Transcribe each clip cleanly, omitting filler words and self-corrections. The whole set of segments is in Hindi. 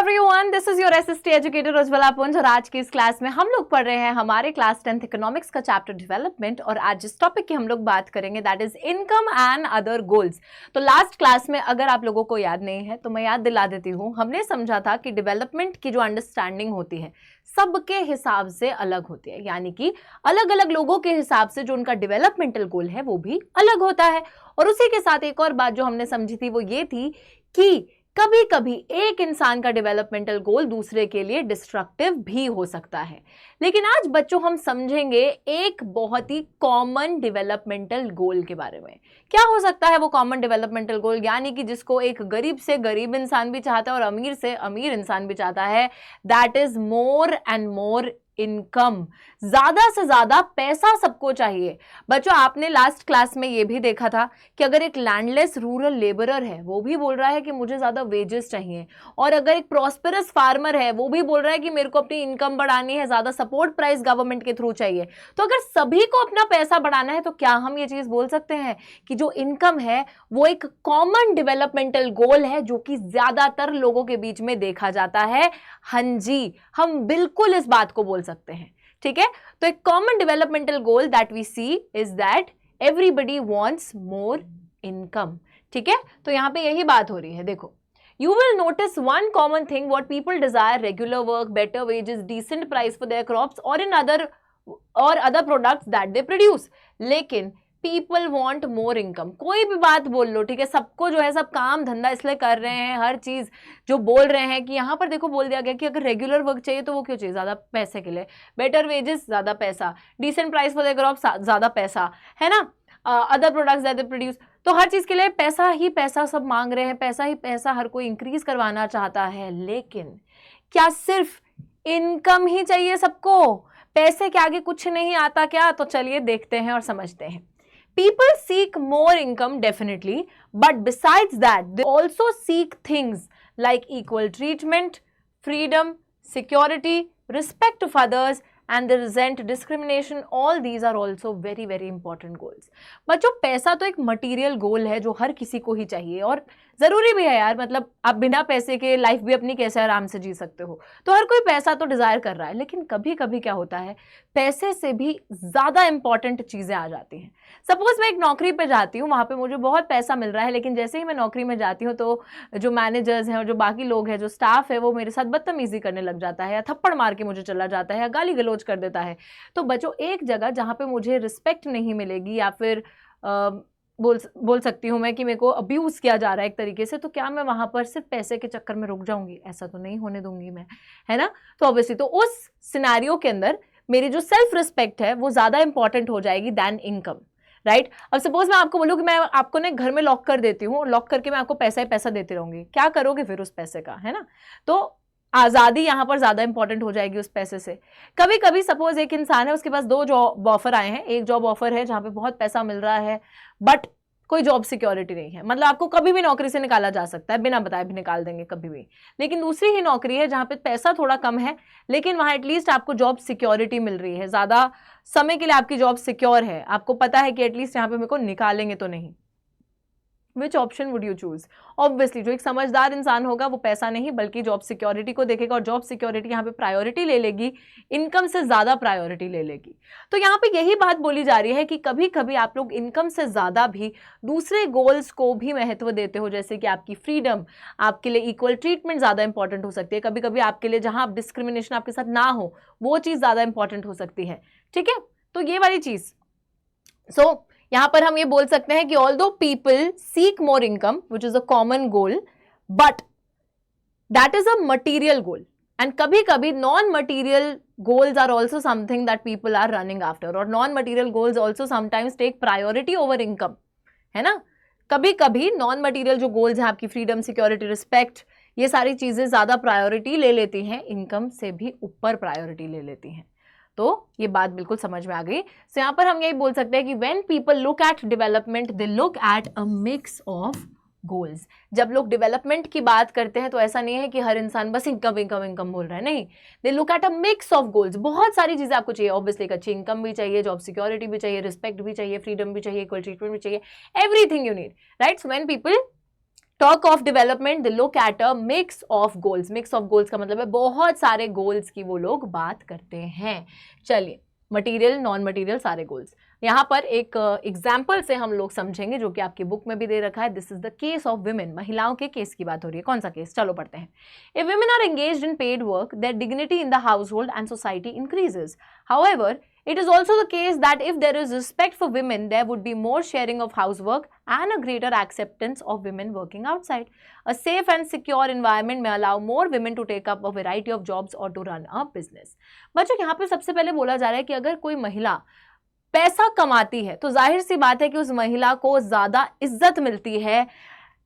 Everyone, this is your SST educator Ujjwala पुंज और आज की इस क्लास में हम लोग पढ़ रहे हैं हमारे क्लास 10th इकोनॉमिक्स का चैप्टर डेवलपमेंट। और आज जिस टॉपिक की हम लोग बात करेंगे that is income and other goals. तो लास्ट क्लास में अगर आप लोगों को याद नहीं है तो मैं याद दिला देती हूँ। हमने समझा था कि डेवलपमेंट की जो अंडरस्टैंडिंग होती है सबके हिसाब से अलग होती है, यानी कि अलग अलग लोगों के हिसाब से जो उनका डेवलपमेंटल गोल है वो भी अलग होता है। और उसी के साथ एक और बात जो हमने समझी थी वो ये थी कि कभी कभी एक इंसान का डेवलपमेंटल गोल दूसरे के लिए डिस्ट्रक्टिव भी हो सकता है। लेकिन आज बच्चों हम समझेंगे एक बहुत ही कॉमन डेवलपमेंटल गोल के बारे में। क्या हो सकता है वो कॉमन डेवलपमेंटल गोल, यानी कि जिसको एक गरीब से गरीब इंसान भी चाहता है और अमीर से अमीर इंसान भी चाहता है, that is more and more income. ज्यादा से ज्यादा पैसा सबको चाहिए। बच्चों आपने लास्ट क्लास में ये भी देखा था कि अगर एक लैंडलेस रूरल लेबरर है वो भी बोल रहा है कि मुझे ज्यादा वेजेस चाहिए, और अगर एक प्रॉस्पेरस फार्मर है वो भी बोल रहा है कि मेरे को अपनी इनकम बढ़ानी है, ज्यादा सपोर्ट प्राइस गवर्नमेंट के थ्रू चाहिए। तो अगर सभी को अपना पैसा बढ़ाना है तो क्या हम ये चीज बोल सकते हैं कि जो इनकम है वो एक कॉमन डेवलपमेंटल गोल है जो कि ज्यादातर लोगों के बीच में देखा जाता है? हाँ जी, हम बिल्कुल इस बात को बोल सकते हैं। ठीक है, तो एक common developmental goal that we see is that everybody wants more income. ठीक है, तो यहां पे यही बात हो रही है। देखो, you will notice one common thing: what people desire, regular work, better wages, decent price for their crops or in other products that they produce। लेकिन पीपल वॉन्ट मोर इनकम। कोई भी बात बोल लो, ठीक है, सबको जो है सब काम धंधा इसलिए कर रहे हैं, हर चीज जो बोल रहे हैं कि यहाँ पर देखो बोल दिया गया कि अगर रेगुलर वर्क चाहिए तो वो क्यों चाहिए? ज्यादा पैसे के लिए। बेटर वेजेस, ज्यादा पैसा। Decent price for the crop, ज्यादा पैसा, है ना। Other products that they produce, तो हर चीज के लिए पैसा ही पैसा सब मांग रहे हैं, पैसा ही पैसा हर कोई इंक्रीज करवाना चाहता है। लेकिन क्या सिर्फ इनकम ही चाहिए सबको? पैसे के आगे कुछ नहीं आता क्या? तो चलिए देखते हैं और समझते हैं। People seek more income definitely, but besides that, they also seek things like equal treatment, freedom, security, respect of others, and they resent discrimination. All these are also very very important goals. बच्चों पैसा तो एक मटीरियल गोल है जो हर किसी को ही चाहिए और ज़रूरी भी है यार। मतलब आप बिना पैसे के लाइफ भी अपनी कैसे आराम से जी सकते हो, तो हर कोई पैसा तो डिज़ायर कर रहा है। लेकिन कभी कभी क्या होता है, पैसे से भी ज़्यादा इंपॉर्टेंट चीज़ें आ जाती हैं। सपोज मैं एक नौकरी पे जाती हूँ, वहाँ पे मुझे बहुत पैसा मिल रहा है, लेकिन जैसे ही मैं नौकरी में जाती हूँ तो जो मैनेजर्स हैं और जो बाकी लोग हैं, जो स्टाफ है, वो मेरे साथ बदतमीजी करने लग जाता है या थप्पड़ मार के मुझे चला जाता है या गाली गलौज कर देता है। तो बच्चों एक जगह जहाँ पे मुझे रिस्पेक्ट नहीं मिलेगी या फिर बोल सकती हूँ मैं कि मेरे को अब्यूज़ किया जा रहा है एक तरीके से, तो क्या मैं वहाँ पर सिर्फ पैसे के चक्कर में रुक जाऊँगी? ऐसा तो नहीं होने दूंगी मैं, है ना। तो ऑब्वियसली तो उस सिनेरियो के अंदर मेरी जो सेल्फ रिस्पेक्ट है वो ज़्यादा इंपॉर्टेंट हो जाएगी दैन इनकम, राइट। अब सपोज मैं आपको बोलूँ कि मैं आपको ना घर में लॉक कर देती हूँ, लॉक करके मैं आपको पैसा ही पैसा देती रहूँगी, क्या करोगे फिर उस पैसे का, है ना। तो आज़ादी यहाँ पर ज़्यादा इंपॉर्टेंट हो जाएगी उस पैसे से। कभी कभी सपोज एक इंसान है, उसके पास 2 जॉब ऑफर आए हैं। एक जॉब ऑफर है जहाँ पे बहुत पैसा मिल रहा है बट कोई जॉब सिक्योरिटी नहीं है, मतलब आपको कभी भी नौकरी से निकाला जा सकता है, बिना बताए भी निकाल देंगे कभी भी। लेकिन दूसरी ही नौकरी है जहाँ पे पैसा थोड़ा कम है लेकिन वहाँ एटलीस्ट आपको जॉब सिक्योरिटी मिल रही है, ज़्यादा समय के लिए आपकी जॉब सिक्योर है, आपको पता है कि एटलीस्ट यहाँ पे मेरे को निकालेंगे तो नहीं। Which option would you choose? Obviously जो एक समझदार इंसान होगा वो पैसा नहीं बल्कि जॉब सिक्योरिटी को देखेगा, और जॉब सिक्योरिटी यहाँ पे प्रायोरिटी ले लेगी, इनकम से ज़्यादा प्रायोरिटी ले लेगी। तो यहाँ पे यही बात बोली जा रही है कि कभी कभी आप लोग इनकम से ज़्यादा भी दूसरे गोल्स को भी महत्व देते हो, जैसे कि आपकी फ्रीडम, आपके लिए इक्वल ट्रीटमेंट ज़्यादा इंपॉर्टेंट हो सकती है। कभी कभी आपके लिए जहाँ डिस्क्रिमिनेशन आपके साथ ना हो वो चीज़ ज़्यादा इंपॉर्टेंट हो सकती है। ठीक है, तो ये वाली चीज़। सो यहां पर हम ये बोल सकते हैं कि although people seek more income which is a common goal, but that is a material goal, and कभी कभी non material goals are also something that people are running after, और non material goals also sometimes take priority over income, है ना। कभी कभी नॉन मटीरियल जो गोल्स हैं, आपकी फ्रीडम, सिक्योरिटी, रिस्पेक्ट, ये सारी चीजें ज्यादा प्रायोरिटी ले लेती हैं, इनकम से भी ऊपर प्रायोरिटी ले लेती हैं। तो ये बात बिल्कुल समझ में आ गई। सो यहाँ पर हम यही बोल सकते हैं कि when people look at development they look at a mix of goals. जब लोग डेवलपमेंट की बात करते हैं तो ऐसा नहीं है कि हर इंसान बस इनकम इनकम इनकम बोल रहा है, नहीं। They look at a mix of goals. बहुत सारी चीजें आपको चाहिए, ऑब्वियसली एक अच्छी इनकम भी चाहिए, जॉब सिक्योरिटी भी चाहिए, रिस्पेक्ट भी चाहिए, फ्रीडम भी चाहिए, इक्वल ट्रीटमेंट भी चाहिए, everything you need, right. So when people talk of development, they look at a mix of goals. Mix of goals का मतलब है बहुत सारे गोल्स की वो लोग बात करते हैं। चलिए, मटेरियल, नॉन मटेरियल, सारे गोल्स। यहाँ पर एक एग्जाम्पल से हम लोग समझेंगे जो कि आपकी बुक में भी दे रखा है। This is the case of women, महिलाओं के केस की बात हो रही है। कौन सा केस, चलो पढ़ते हैं। If women are engaged in paid work, their dignity in the household and society increases. However, it is also the case that if there is respect for women, there would be more sharing of housework and a greater acceptance of women working outside. A safe and secure environment may allow more women to take up a variety of jobs or to run a business. बच्चों, यहाँ पे सबसे पहले बोला जा रहा है कि अगर कोई महिला पैसा कमाती है तो जाहिर सी बात है कि उस महिला को ज्यादा इज्जत मिलती है,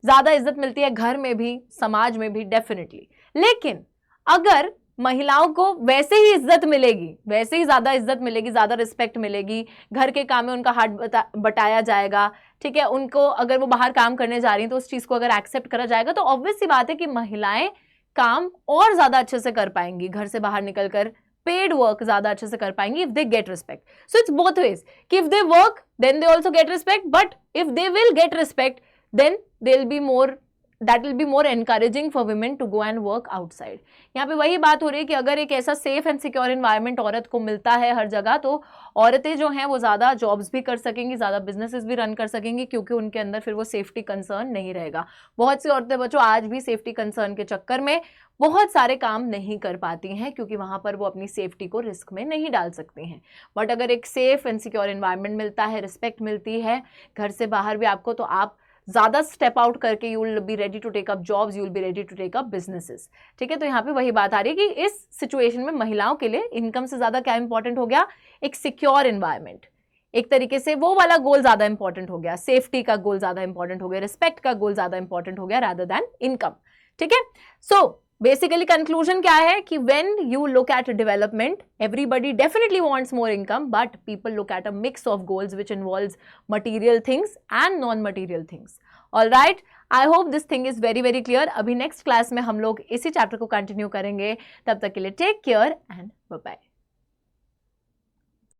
ज्यादा इज्जत मिलती है घर में भी, समाज में भी, डेफिनेटली। लेकिन अगर महिलाओं को वैसे ही इज्जत मिलेगी, वैसे ही ज्यादा इज्जत मिलेगी, ज्यादा रिस्पेक्ट मिलेगी, घर के काम में उनका हाथ बटाया जाएगा, ठीक है, उनको अगर वो बाहर काम करने जा रही हैं तो उस चीज को अगर एक्सेप्ट करा जाएगा, तो ऑब्वियस सी बात है कि महिलाएं काम और ज्यादा अच्छे से कर पाएंगी, घर से बाहर निकलकर पेड वर्क ज्यादा अच्छे से कर पाएंगी if they get respect. So it's both ways कि if they work then they also get respect, but if they will get respect then they will be more, that will be more encouraging for women to go and work outside. यहाँ पे वही बात हो रही है कि अगर एक ऐसा सेफ एंड सिक्योर एनवायरनमेंट औरत को मिलता है हर जगह, तो औरतें जो हैं वो ज़्यादा जॉब्स भी कर सकेंगी, ज़्यादा बिजनेसेस भी रन कर सकेंगी, क्योंकि उनके अंदर फिर वो सेफ्टी कंसर्न नहीं रहेगा। बहुत सी औरतें बच्चों आज भी सेफ्टी कंसर्न के चक्कर में बहुत सारे काम नहीं कर पाती हैं, क्योंकि वहाँ पर वो अपनी सेफ्टी को रिस्क में नहीं डाल सकती हैं। बट अगर एक सेफ एंड सिक्योर एनवायरनमेंट मिलता है, रिस्पेक्ट मिलती है घर से बाहर भी आपको, तो आप ज्यादा स्टेप आउट करके you will be ready to take up jobs, you will be ready to take up businesses. ठीक है, तो यहाँ पे वही बात आ रही है कि इस सिचुएशन में महिलाओं के लिए इनकम से ज्यादा क्या इंपॉर्टेंट हो गया, एक सिक्योर एनवायरनमेंट। एक तरीके से वो वाला गोल ज्यादा इंपॉर्टेंट हो गया, सेफ्टी का गोल ज्यादा इंपॉर्टेंट हो गया, रिस्पेक्ट का गोल ज्यादा इंपॉर्टेंट हो गया रादर देन इनकम। ठीक है, सो बेसिकली कंक्लूजन क्या है कि when you look at development, everybody definitely wants more income, but people look at a mix of goals which involves material things and non-material things. All right, I hope this thing is very very clear. अभी नेक्स्ट क्लास में हम लोग इसी चैप्टर को कंटिन्यू करेंगे, तब तक के लिए take care and bye bye.